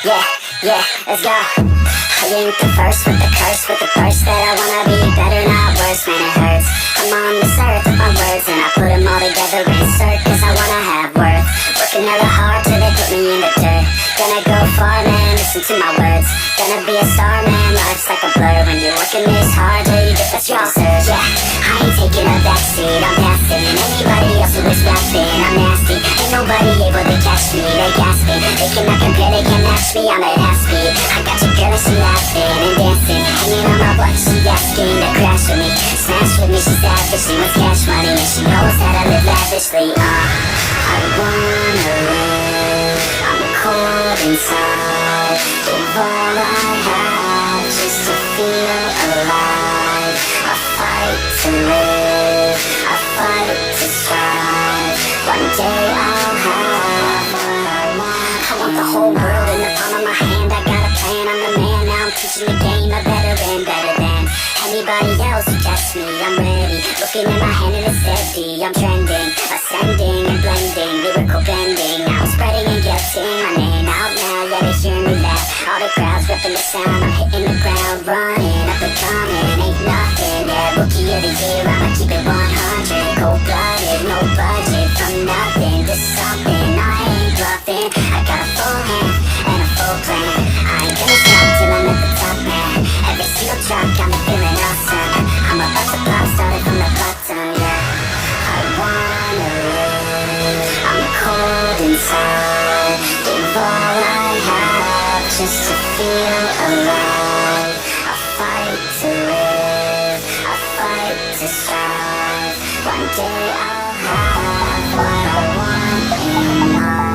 Yeah, let's go. I ain't the first with the curse, with the thirst that I wanna be better, not worse, man it hurts. I'm on this earth with my words and I put them all together, insert, cause I wanna have worth. Working hella hard till they put me in the dirt. Gonna go far, man, listen to my words. Gonna be a star, man, life's like a blur. When you're working this hard till you get what you deserve. Yeah, I ain't taking a backseat, I'm passing anybody else who is rapping, I'm nasty. Ain't nobody able to catch me, they gasping. They cannot compare, they can't match me, I'm at half speed. I got your girl and she laughing and dancing, hanging on my butt, she asking to crash with me. Smash with me, she's savage, she wants cash money, and she knows that I live lavishly. I wanna live, I'm cold inside. Give all I have just to feel alive. I fight to live, I fight to strive. One day I'll have what I want. I want the whole world in the palm of my hand. I got a plan, I'm the man. Now I'm teaching the game, a veteran, better than anybody else who tests me. I'm ready, looking in my hand and it's steady. I'm trending, ascending and blending, lyrical bending. Now I'm spreading and getting my name out now. Yeah, they hear me laugh. All the crowds repping the sound. I'm hitting the ground, running up and coming. Ain't nothing, yeah, rookie of the year. I'ma keep it 100, cold-blooded, no budget. From nothing to something, I ain't bluffing. I got a full hand and a full plan. I ain't gonna stop till I'm at the top, man. Every single drop got me feeling awesome. I'm about to pop, started from the bottom, yeah. I wanna live, I'm cold inside. Give all I have just to feel alive. I fight to live, I fight to strive. One day I'll have what I want in life.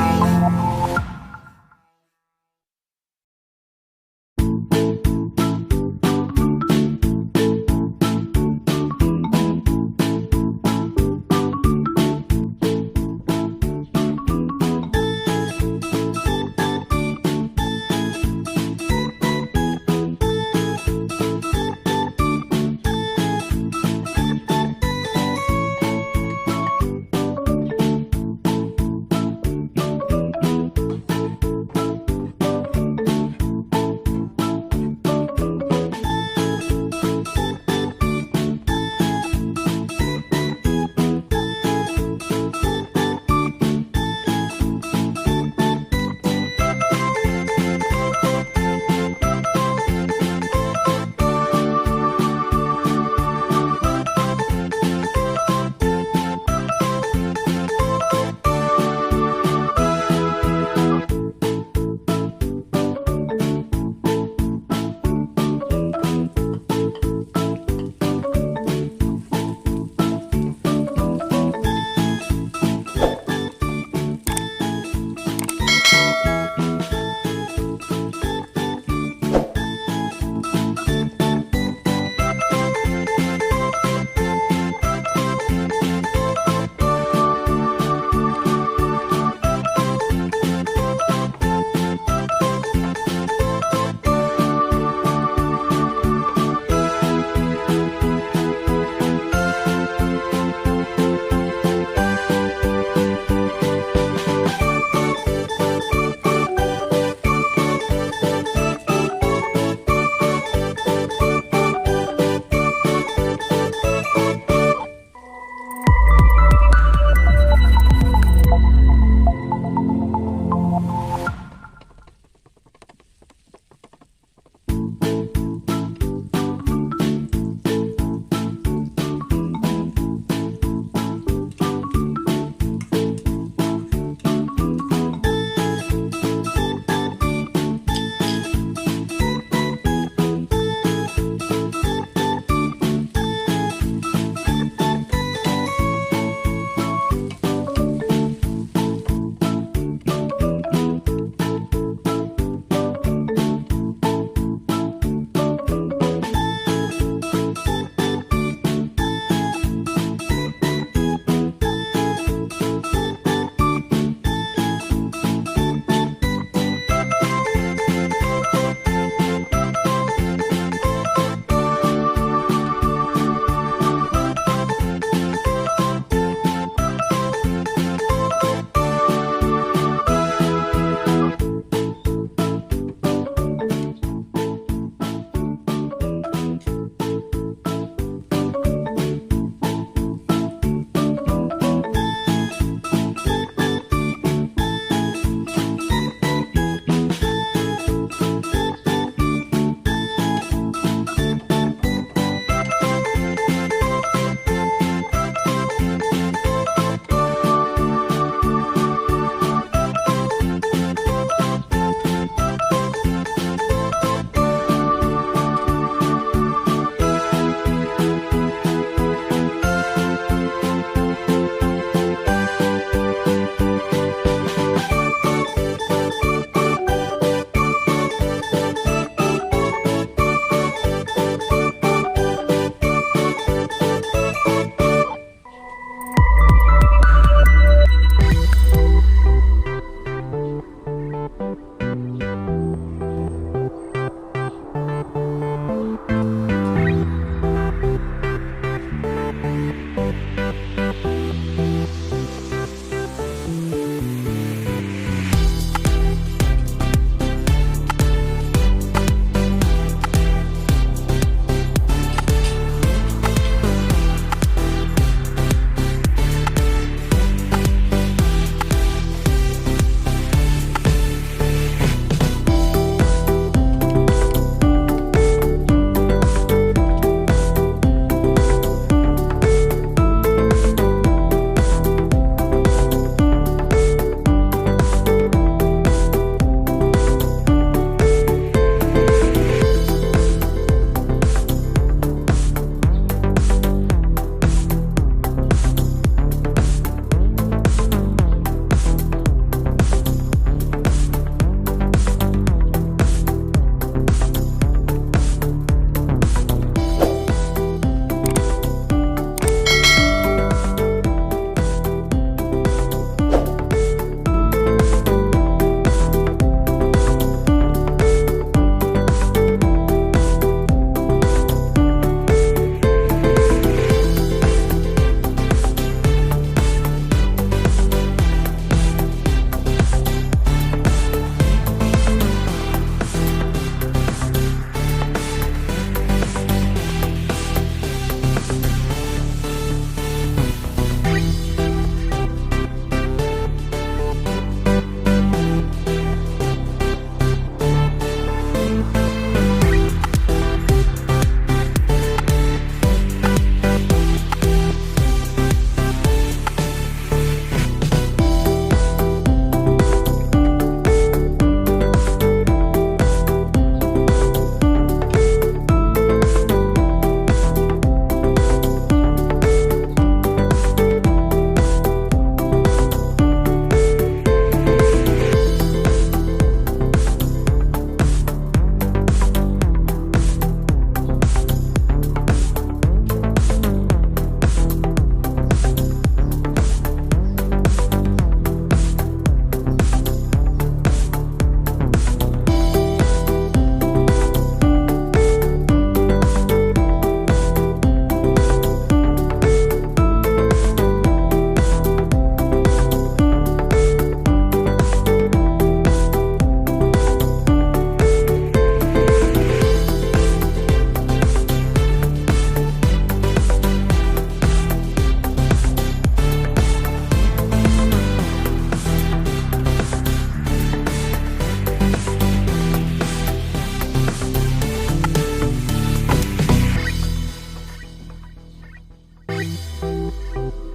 Bye.